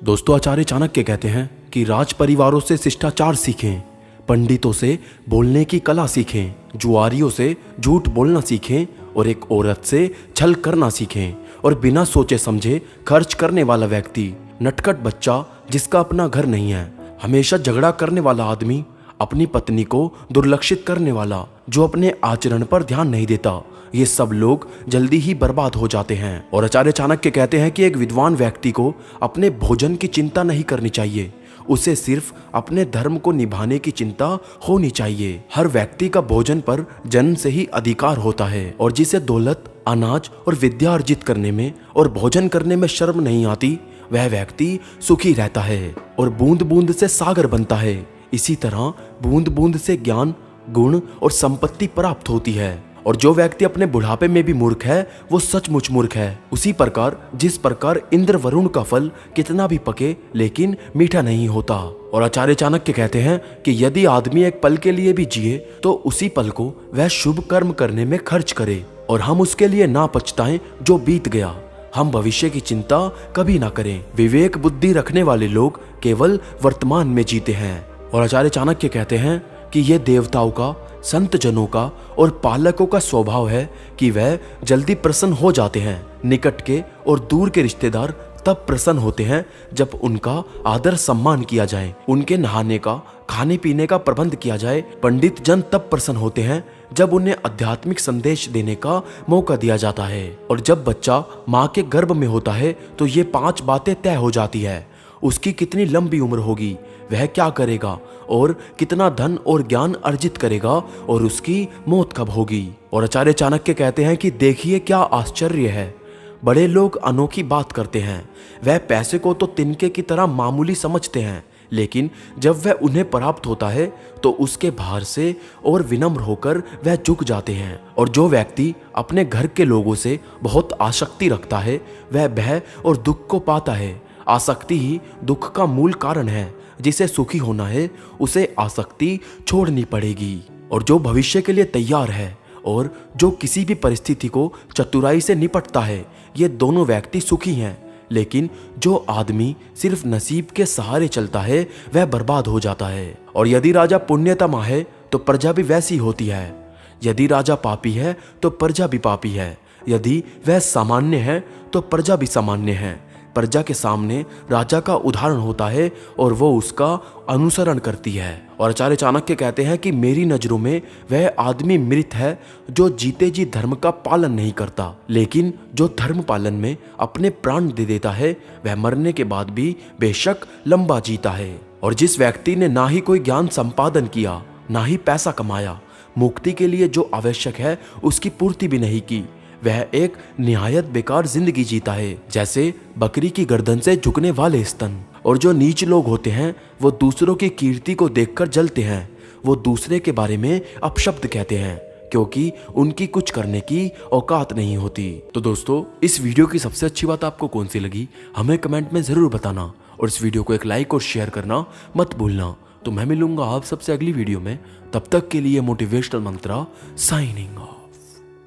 दोस्तों, आचार्य चाणक्य कहते हैं कि राज परिवारों से शिष्टाचार सीखें, पंडितों से बोलने की कला सीखें, जुआरियों से झूठ बोलना सीखें और एक औरत से छल करना सीखें। और बिना सोचे समझे खर्च करने वाला व्यक्ति, नटखट बच्चा जिसका अपना घर नहीं है, हमेशा झगड़ा करने वाला आदमी, अपनी पत्नी को दुर्लक्षित करने वाला जो अपने आचरण पर ध्यान नहीं देता, ये सब लोग जल्दी ही बर्बाद हो जाते हैं। और आचार्य चाणक्य कहते हैं कि एक विद्वान व्यक्ति को अपने भोजन की चिंता नहीं करनी चाहिए, उसे सिर्फ अपने धर्म को निभाने की चिंता होनी चाहिए। हर व्यक्ति का भोजन पर जन्म से ही अधिकार होता है और जिसे दौलत, अनाज और विद्या अर्जित करने में और भोजन करने में शर्म नहीं आती, वह व्यक्ति सुखी रहता है। और बूंद बूंद से सागर बनता है, इसी तरह बूंद बूंद से ज्ञान, गुण और संपत्ति प्राप्त होती है। और जो व्यक्ति अपने बुढ़ापे में भी मूर्ख है, वो सचमुच मूर्ख है। उसी प्रकार जिस प्रकार इंद्र वरुण का फल कितना भी पके लेकिन मीठा नहीं होता। और आचार्य चाणक्य कहते हैं कि यदि आदमी एक पल के लिए भी जिए तो उसी पल को वह शुभ कर्म करने में खर्च करे और हम उसके लिए ना पछताएं जो बीत गया। हम भविष्य की चिंता कभी ना करें। विवेक बुद्धि रखने वाले लोग केवल वर्तमान में जीते हैं। और आचार्य चाणक्य कहते हैं कि यह देवताओं का, संत जनों का और पालकों का स्वभाव है कि वह जल्दी प्रसन्न हो जाते हैं। निकट के और दूर के रिश्तेदार तब प्रसन्न होते हैं जब उनका आदर सम्मान किया जाए, उनके नहाने का, खाने पीने का प्रबंध किया जाए। पंडित जन तब प्रसन्न होते हैं जब उन्हें आध्यात्मिक संदेश देने का मौका दिया जाता है। और जब बच्चा माँ के गर्भ में होता है तो ये 5 बातें तय हो जाती है। उसकी कितनी लंबी उम्र होगी, वह क्या करेगा और कितना धन और ज्ञान अर्जित करेगा और उसकी मौत कब होगी। और आचार्य चाणक्य कहते हैं कि देखिए क्या आश्चर्य है, बड़े लोग अनोखी बात करते हैं। वह पैसे को तो तिनके की तरह मामूली समझते हैं, लेकिन जब वह उन्हें प्राप्त होता है तो उसके भार से और विनम्र होकर वह झुक जाते हैं। और जो व्यक्ति अपने घर के लोगों से बहुत आसक्ति रखता है, वह भय और दुख को पाता है। आसक्ति ही दुख का मूल कारण है। जिसे सुखी होना है उसे आसक्ति छोड़नी पड़ेगी। और जो भविष्य के लिए तैयार है और जो किसी भी परिस्थिति को चतुराई से निपटता है, ये दोनों व्यक्ति सुखी हैं। लेकिन जो आदमी सिर्फ नसीब के सहारे चलता है, वह बर्बाद हो जाता है। और यदि राजा पुण्यतमा है तो प्रजा भी वैसी होती है, यदि राजा पापी है तो प्रजा भी पापी है, यदि वह सामान्य है तो प्रजा भी सामान्य है। प्रजा के सामने राजा का उदाहरण होता है और वो उसका अनुसरण करती है। और आचार्य चाणक्य कहते हैं कि मेरी नजरों में वह आदमी मृत है जो जीते जी धर्म का पालन नहीं करता, लेकिन जो धर्म पालन में अपने प्राण दे देता है, वह मरने के बाद भी बेशक लंबा जीता है। और जिस व्यक्ति ने ना ही कोई ज्ञान संपादन किया, ना ही पैसा कमाया, मुक्ति के लिए जो आवश्यक है उसकी पूर्ति भी नहीं की, वह एक निहायत बेकार जिंदगी जीता है, जैसे बकरी की गर्दन से झुकने वाले स्तन। और जो नीच लोग होते हैं वो दूसरों की कीर्ति को देखकर जलते हैं, वो दूसरे के बारे में अपशब्द कहते हैं क्योंकि उनकी कुछ करने की औकात नहीं होती। तो दोस्तों, इस वीडियो की सबसे अच्छी बात आपको कौन सी लगी हमें कमेंट में जरूर बताना और इस वीडियो को एक लाइक और शेयर करना मत भूलना। तो मैं मिलूंगा आप सबसे अगली वीडियो में, तब तक के लिए मोटिवेशनल मंत्रा साइनिंग ऑफ।